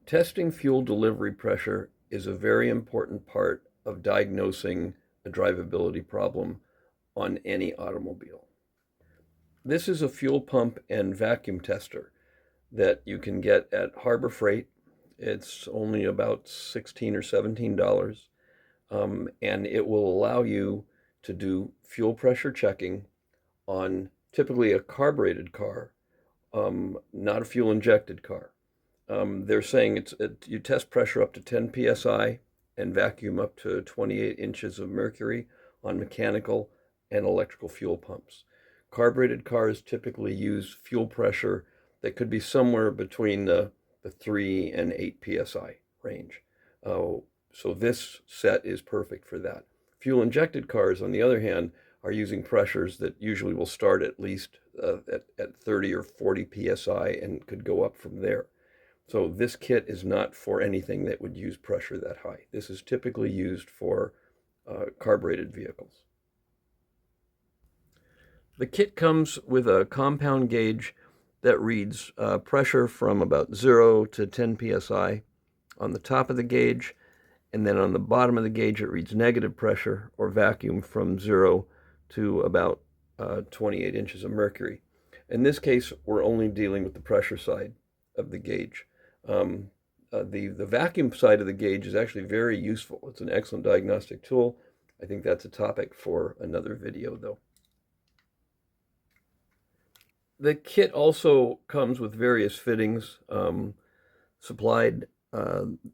Testing fuel delivery pressure is a very important part of diagnosing a drivability problem on any automobile. This is a fuel pump and vacuum tester that you can get at Harbor Freight. It's only about $16 or $17, and it will allow you to do fuel pressure checking on typically a carbureted car, not a fuel injected car. They're saying you test pressure up to 10 psi and vacuum up to 28 inches of mercury on mechanical and electrical fuel pumps. Carbureted cars typically use fuel pressure that could be somewhere between the 3 and 8 psi range. So this set is perfect for that. Fuel injected cars, on the other hand, are using pressures that usually will start at least at 30 or 40 psi and could go up from there. So this kit is not for anything that would use pressure that high. This is typically used for carbureted vehicles. The kit comes with a compound gauge that reads pressure from about 0 to 10 psi on the top of the gauge, and then on the bottom of the gauge it reads negative pressure or vacuum from 0 to about 28 inches of mercury. In this case, we're only dealing with the pressure side of the gauge. The vacuum side of the gauge is actually very useful. It's an excellent diagnostic tool. I think that's a topic for another video, though. The kit also comes with various fittings supplied.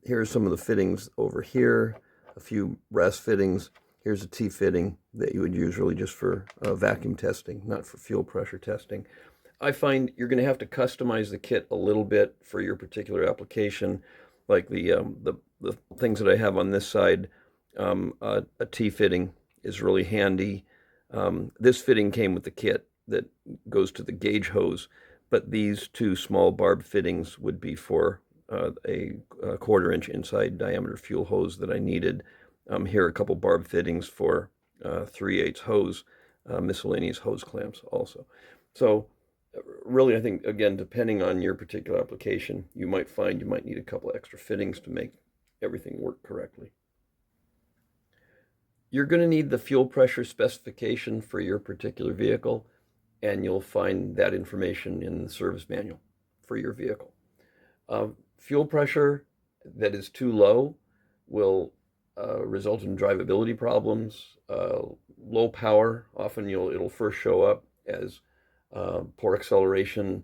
Here's some of the fittings over here, a few brass fittings. Here's a T-fitting that you would use really just for vacuum testing, not for fuel pressure testing. I find you're going to have to customize the kit a little bit for your particular application. Like the things that I have on this side, a T-fitting is really handy. This fitting came with the kit that goes to the gauge hose, but these two small barb fittings would be for a 1/4-inch inside diameter fuel hose that I needed. Here are a couple barb fittings for 3/8 hose, miscellaneous hose clamps also. So really, I think, again, depending on your particular application, you might find you might need a couple extra fittings to make everything work correctly. You're going to need the fuel pressure specification for your particular vehicle, and you'll find that information in the service manual for your vehicle. Fuel pressure that is too low will result in drivability problems. Low power, often it'll first show up as poor acceleration,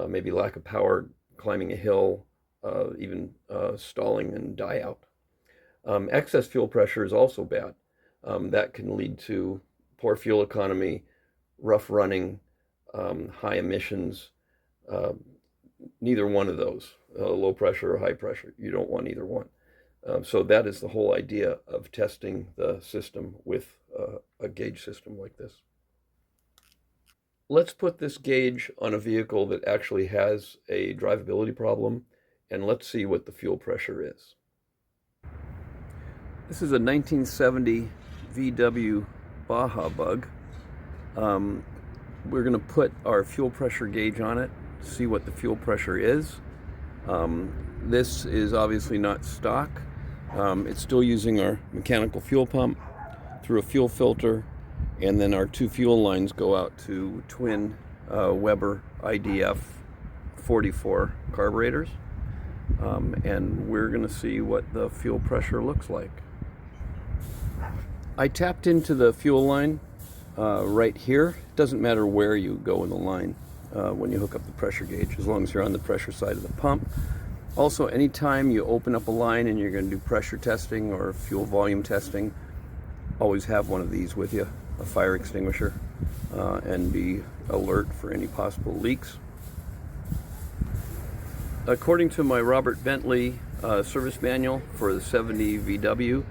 maybe lack of power climbing a hill, even stalling and die out. Excess fuel pressure is also bad. That can lead to poor fuel economy, rough running, high emissions. Neither one of those, low pressure or high pressure. You don't want either one. So that is the whole idea of testing the system with a gauge system like this. Let's put this gauge on a vehicle that actually has a drivability problem, and let's see what the fuel pressure is. This is a 1970 VW Baja Bug. We're going to put our fuel pressure gauge on it, see what the fuel pressure is. This is obviously not stock. It's still using our mechanical fuel pump through a fuel filter, and then our two fuel lines go out to twin Weber IDF 44 carburetors. And we're going to see what the fuel pressure looks like. I tapped into the fuel line right here. It doesn't matter where you go in the line when you hook up the pressure gauge, as long as you're on the pressure side of the pump. Also, anytime you open up a line and you're going to do pressure testing or fuel volume testing, always have one of these with you, a fire extinguisher, and be alert for any possible leaks. According to my Robert Bentley service manual for the 70 VW,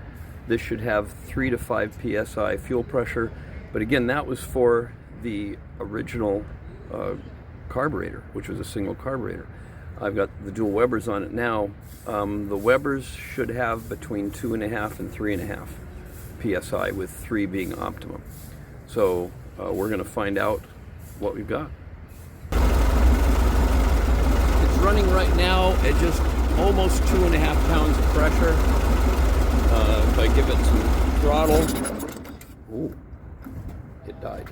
this should have 3 to 5 psi fuel pressure, but again, that was for the original carburetor, which was a single carburetor. I've got the dual Webers on it now. The Webers should have between 2.5 and 3.5 psi, with 3 being optimum. So we're going to find out what we've got. It's running right now at just almost 2.5 pounds of pressure. If I give it some throttle, ooh, it died.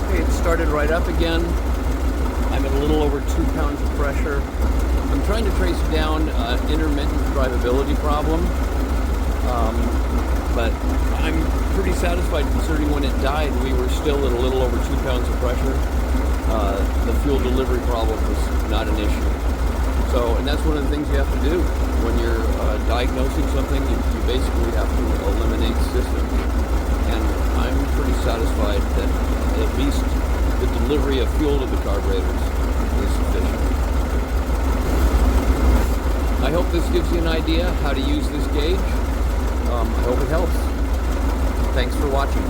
Okay, it started right up again. I'm at a little over 2 pounds of pressure. I'm trying to trace down intermittent drivability problem, but I'm pretty satisfied considering when it died we were still at a little over 2 pounds of pressure. The fuel delivery problem was not an issue. So, and that's one of the things you have to do when you're diagnosing something. You basically have to eliminate systems, and I'm pretty satisfied that at least the delivery of fuel to the carburetors is sufficient. I hope this gives you an idea how to use this gauge. I hope it helps. Thanks for watching.